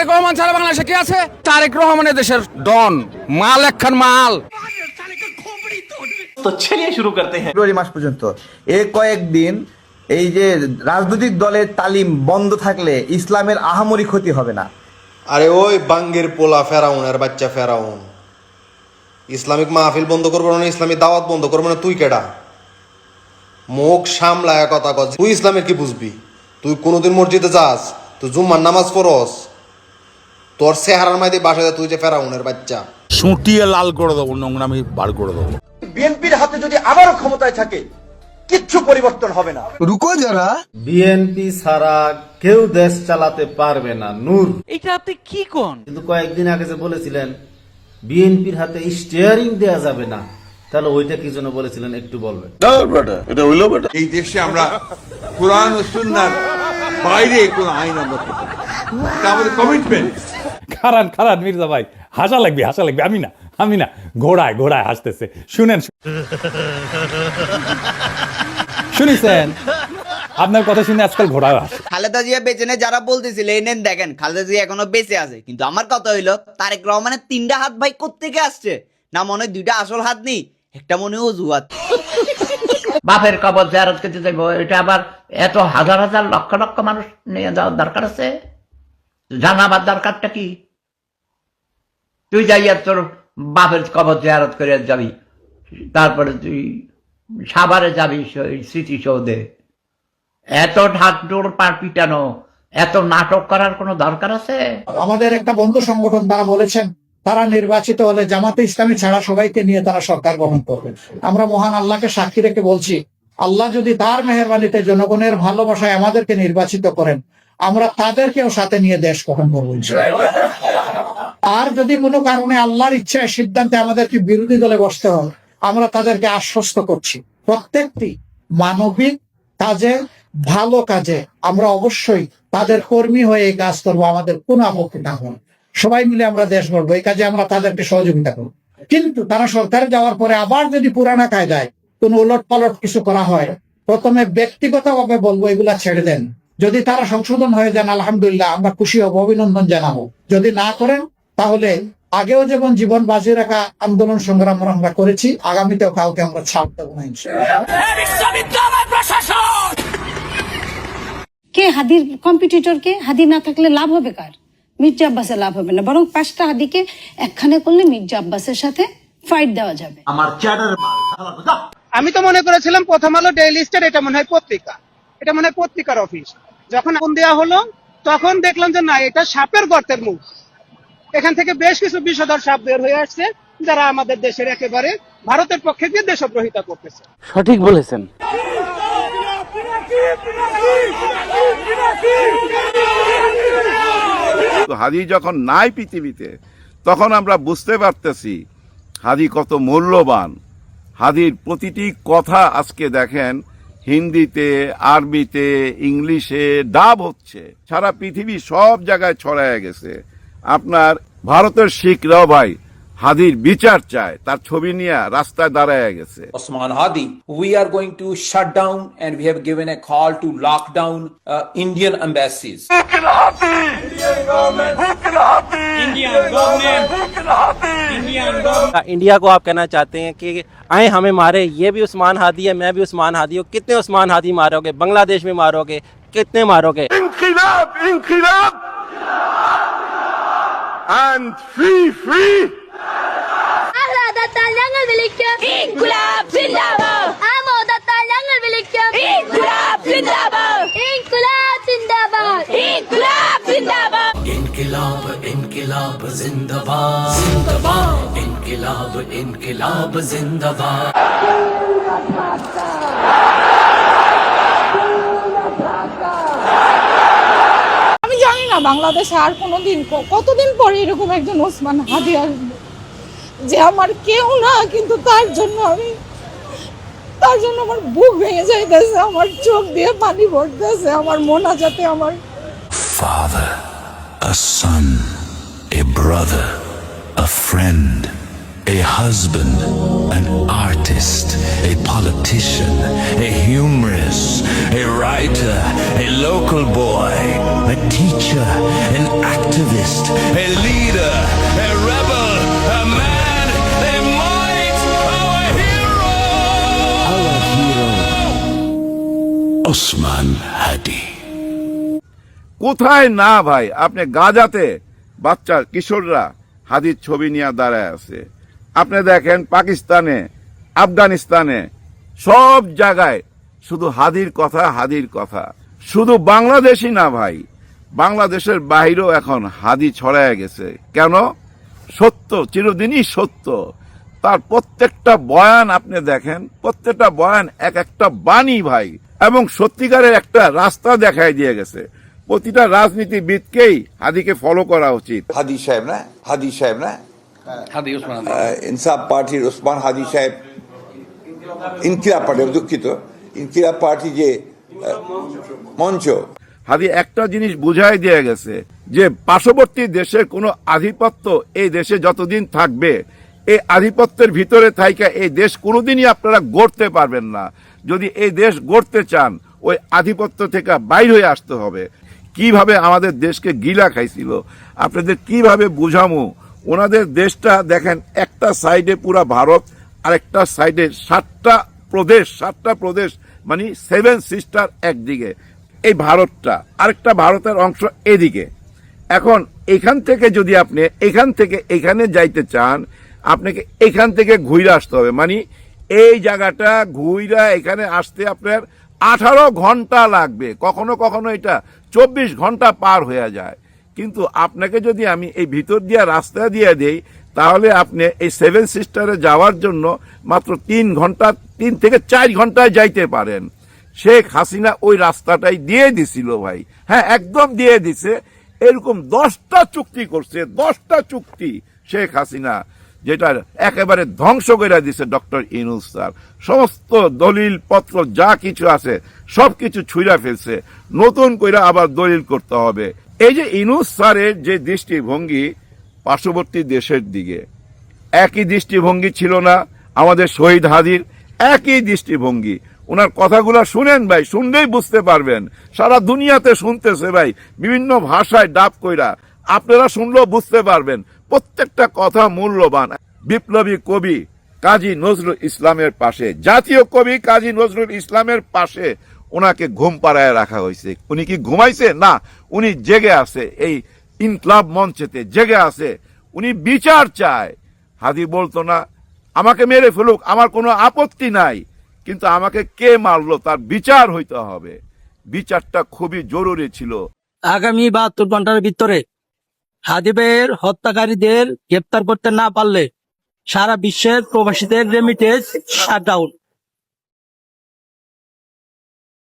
তারেক রহমান ছাড়া বাংলাদেশে কে আছে? তারেক রহমানের দেশের ডন, মাল একখান মাল। তো চলিয়ে শুরু করতে হ্যাঁ। ফেব্রুয়ারি মাস পর্যন্ত এই কয়েকদিন এই যে রাজনৈতিক দলের তালিম বন্ধ থাকলে ইসলামের আহামরি ক্ষতি হবে না। আরে ওই বাঙ্গের পোলা ফেরাউনের বাচ্চা ফেরাউন, ইসলামিক মাহফিল বন্ধ করবো না, ইসলামিক দাওয়াত বন্ধ করবো না, তুই কেডা? মুখ সামলায় কথা কর। তুই ইসলামের কি বুঝবি? তুই কোনোদিন মসজিদে যাস? তুই জুম্মার নামাজ পড়স? তোর চেহারার মাঝে বাসায় তুই যে ফেরাউনের বাচ্চা। সুটিয়ে লাল করে দেবো, নোংরামি বার করে দেবো। বিএনপির হাতে যদি আবারও ক্ষমতায় থাকে কিচ্ছু পরিবর্তন হবে না। রুকো যারা, বিএনপি ছাড়া কেউ দেশ চালাতে পারবে না। নূর, এটা আপনি কি কোন? কিন্তু কয়েকদিন আগে যে বলেছিলেন বিএনপির হাতে স্টিয়ারিং দেয়া যাবে না, তাহলে ওইটা কি জন্য বলেছিলেন একটু বলবেন? এই দেশে আমরা কোরআন ও সুন্নাহর বাইরে কোন আইন আমরা করতে পারি না। এটা আমাদের কমিটমেন্ট। খারান খারান মির্জা ভাই, হাসা লাগবে হাসা লাগবে। আমি না ঘোড়ায় ঘোড়ায় হাসতেছে। শুনেন, শুনেছেন আপনার কথা শুনে আজকাল ঘোড়ায় হাসে। খালেদা জিয়া বেঁচে নেই যারা বলতেছিল, এই নেন দেখেন খালেদা জিয়া এখনো বেঁচে আছে। কিন্তু আমার কথা হইলো তারেক রহমানের 3টা হাত ভাই কোত্থেকে আসছে? না মনে হয় 2টা আসল হাত নেই, একটা মনে হয় অজুহাত। বাপের কবর জিয়ারত করতে যাইব, এটা আবার এত হাজার হাজার লক্ষ লক্ষ মানুষ নিয়ে যাওয়ার দরকার আছে? জানাবার দরকারটা কি? তুই যাইয়া তোর বাপের কবর জিয়ারত করে যাবি, তারপরে তুই সাভারে যাবি স্মৃতিসৌধে। এত ঢাকডোর পার পিটানো, এত নাটক করার কোনো দরকার আছে? আমাদের একটা বন্ধু সংগঠন তারা বলেছেন তারা নির্বাচিত হলে জামাতে ইসলামী ছাড়া সবাইকে নিয়ে তারা সরকার গঠন করবে। আমরা মহান আল্লাহকে সাক্ষী রেখে বলছি, আল্লাহ যদি তার মেহেরবানিতে জনগণের ভালোবাসায় আমাদেরকে নির্বাচিত করেন, আমরা তাদেরকেও সাথে নিয়ে দেশ গঠন করবো। আর যদি কোনো কারণে আল্লাহর ইচ্ছায় সিদ্ধান্তে আমাদেরকে বিরোধী দলে বসতে হয়, আমরা তাদেরকে আশ্বস্ত করছি প্রত্যেকটি মানবিক কাজে, ভালো কাজে আমরা অবশ্যই তাদের কর্মী হয়ে এই কাজ করবো। আমাদের কোনো আপত্তি না হয়, সবাই মিলে আমরা দেশ গড়বো, এই কাজে আমরা তাদেরকে সহযোগিতা করবো। কিন্তু তারা সরকারে যাওয়ার পরে আবার যদি পুরানা কায়দায় কোনো উলট পালট কিছু করা হয়, প্রথমে ব্যক্তিগতভাবে বলবো এগুলা ছেড়ে দেন। যদি তারা সংশোধন হয়ে যান, আলহামদুলিল্লাহ, আমরা খুশি হব, অভিনন্দন জানাবো। যদি না করেন, তাহলে আগেও যেমন জীবন বাজি রাখা আন্দোলন সংগ্রাম আমরা করেছি, আগামীতেও কাউকে আমরা ছাড় দেবো না ইনশাআল্লাহ। কে হাদির কম্পিটিটর? কে হাদি না থাকলে লাভ হবে কার? মির্জা আব্বাসের লাভ হবে না, বরং 5টা হাদিকে একখানে করলে মির্জা আব্বাসের সাথে ফাইট দেওয়া যাবে। আমার চ্যাটার আমি তো মনে করেছিলাম প্রথম আলো ডেইলি স্টার এটা মনে হয় পত্রিকা, এটা মনে হয় পত্রিকার অফিস। যখন আগুন দেওয়া হলো তখন দেখলাম যে না, এটা সাপের গর্তের মুখ। এখান থেকে বেশ কিছু বিষধর সাপ বের হয়ে আসছে, যারা আমাদের দেশের একেবারে ভারতের পক্ষে গিয়ে দেশদ্রোহিতা করতেছে। সঠিক বলেছেন। হাদি যখন নাই পৃথিবীতে, তখন আমরা বুঝতে পারতেছি হাদি কত মূল্যবান। হাদির প্রতিটি কথা আজকে দেখেন হিন্দিতে, আরবিতে, ইংলিশে ডাব হচ্ছে, সারা পৃথিবী সব জায়গায় ছড়ায় গেছে। আপনার ভারতের শিখরাও ভাই হাদির বিচার চায়, তার ছবি নিয়ে রাস্তায় দাঁড়ায় গেছে। Osman Hadi, we are going to shut down and we have given a call to lock down Indian embassies. India को आप कहना चाहते हैं कि आए हमें मारे, ये भी उस्मान हादी है, मैं भी उस्मान हादी हूँ। कितने उस्मान हादी मारोगे? बांग्लादेश में मारोगे? कितने मारोगे? ইনকিলাব, ইনকিলাব and free. ഞങ്ങൾ വിളിക്കും ഇൻകുലാബ് സിന്ദാബാദ്. ആമോദത്താൽ ഞങ്ങൾ വിളിക്കും ഇൻകുലാബ് സിന്ദാബാദ്. ഇൻകുലാബ് സിന്ദാബാദ്. ഇൻകുലാബ് സിന്ദാബാദ്. इनकिलाब इनकिलाब जिंदाबाद जिंदाबाद, इनकिलाब इनकिलाब जिंदाबाद। আমি জানি না বাংলাদেশে আর কোনোদিন কতদিন পরে এরকম একজন ওসমান হাদি আসবে, যে আমার কেউ না, কিন্তু তার জন্য আমার বুক ভেঙে যাইতেছে, আমার চোখ দিয়ে পানি পড়তেছে, আমার মোনাজাতে আমার Father, a son, a brother, a friend, a husband, an artist, a politician, a humorist, a writer, a local boy, a teacher, an activist, a leader, a rebel, a man, a might, our hero. Osman Hadi. কোথায় না ভাই, আপনি গাজাতে বাচ্চা কিশোররা হাদির ছবি নিয়ে দাঁড়ায় আছে। আপনি দেখেন পাকিস্তানে, আফগানিস্তানে, সব জায়গায় শুধু হাদির কথা, হাদির কথা। শুধু বাংলাদেশই না ভাই, বাংলাদেশের বাইরেও এখন হাদি ছড়ায় গেছে। কেন? সত্য চিরদিনই সত্য। তার প্রত্যেকটা বয়ান আপনি দেখেন, প্রত্যেকটা বয়ান এক একটা বাণী ভাই, এবং সত্যিকারের একটা রাস্তা দেখায় দিয়ে গেছে। প্রতিটা রাজনীতিবিদকেই হাদিকে ফলো করা উচিত। হাদি সাহেব না, হাদি সাহেব না, হাদি ওসমান ইনসাফ পার্টির ওসমান হাদি সাহেব, ইনকিলাব পার্টি, দুঃখিত, ইনকিলাব পার্টি যে মঞ্চ, হাদি একটা জিনিস বুঝাই দিয়ে গেছে যে পার্শ্ববর্তী দেশের কোনো আধিপত্য এই দেশে যতদিন থাকবে, এই আধিপত্যের ভিতরে থাইকা এই দেশ কোনোদিনই আপনারা গড়তে পারবেন না। যদি এই দেশ গড়তে চান, ওই আধিপত্য থেকে বাইর হয়ে আসতে হবে। কিভাবে আমাদের দেশকে গিলা খাইছিল, আপনাদের কিভাবে বুঝামু? ওনাদের দেশটা দেখেন, একটা সাইডে পুরা ভারত, আরেকটা সাইডে 7টা প্রদেশ, মানে 7 সিস্টার একদিকে, এই ভারতটা, আরেকটা ভারতের অংশ এদিকে। এখন এখান থেকে যদি আপনি এখান থেকে এখানে যাইতে চান, আপনাকে এখান থেকে ঘুরে আসতে হবে। মানে এই জায়গাটা ঘুইরা এখানে আসতে আপনার 18 ঘন্টা লাগবে, কখনো কখনো এটা 24 ঘন্টা পার হয়ে যায়। কিন্তু আপনাকে যদি আমি এই ভিতর দিয়ে রাস্তা দিয়ে দেই, তাহলে আপনি এই 7 সিস্টারে যাওয়ার জন্য মাত্র 3 ঘন্টা, 3 থেকে 4 ঘন্টায় যাইতে পারেন। শেখ হাসিনা ওই রাস্তাটাই দিয়ে দিছিল ভাই, হ্যাঁ একদম দিয়ে দিছে। এরকম 10টা চুক্তি করছে, 10টা চুক্তি শেখ হাসিনা, যেটা একেবারে ধ্বংস করে দিছে ডক্টর ইউনূস স্যার। সমস্ত দলিল পত্র যা কিছু আছে সবকিছু ছুঁড়া ফেলছে, নতুন করে আবার দলিল করতে হবে। এই যে ইউনূস স্যারের যে দৃষ্টিভঙ্গি পার্শ্ববর্তী দেশের দিকে, একই দৃষ্টিভঙ্গি ছিল না আমাদের শহীদ হাদির, একই দৃষ্টিভঙ্গি। ওনার কথাগুলো শুনেন ভাই, শুনলেই বুঝতে পারবেন। সারা দুনিয়াতে শুনতেছে ভাই, বিভিন্ন ভাষায় ডাব কইরা, আপনারা শুনলেও বুঝতে পারবেন। প্রত্যেকটা কথা মূল্যবান। বিপ্লবী কবি কাজী নজরুল ইসলামের পাশে, জাতীয় কবি কাজী নজরুল ইসলামের পাশে ওনাকে ঘুম পাড়ায় রাখা হয়েছে। উনি কি ঘুমাইছে? না, উনি জেগে আছে, এই ইনকলাব মঞ্চেতে জেগে আছে। উনি বিচার চায়। হাদি বলতো না আমাকে মেরে ফেলুক, আমার কোনো আপত্তি নাই, কিন্তু আমাকে কে মারলো তার বিচার হইতে হবে। বিচারটা খুবই জরুরি ছিল। আগামী 72 ঘন্টার ভিতরে হাদিবের হত্যাকারীদের গ্রেপ্তার করতে না পারলে সারা বিশ্বের প্রবাসীদের রেমিটেন্স শাটডাউন।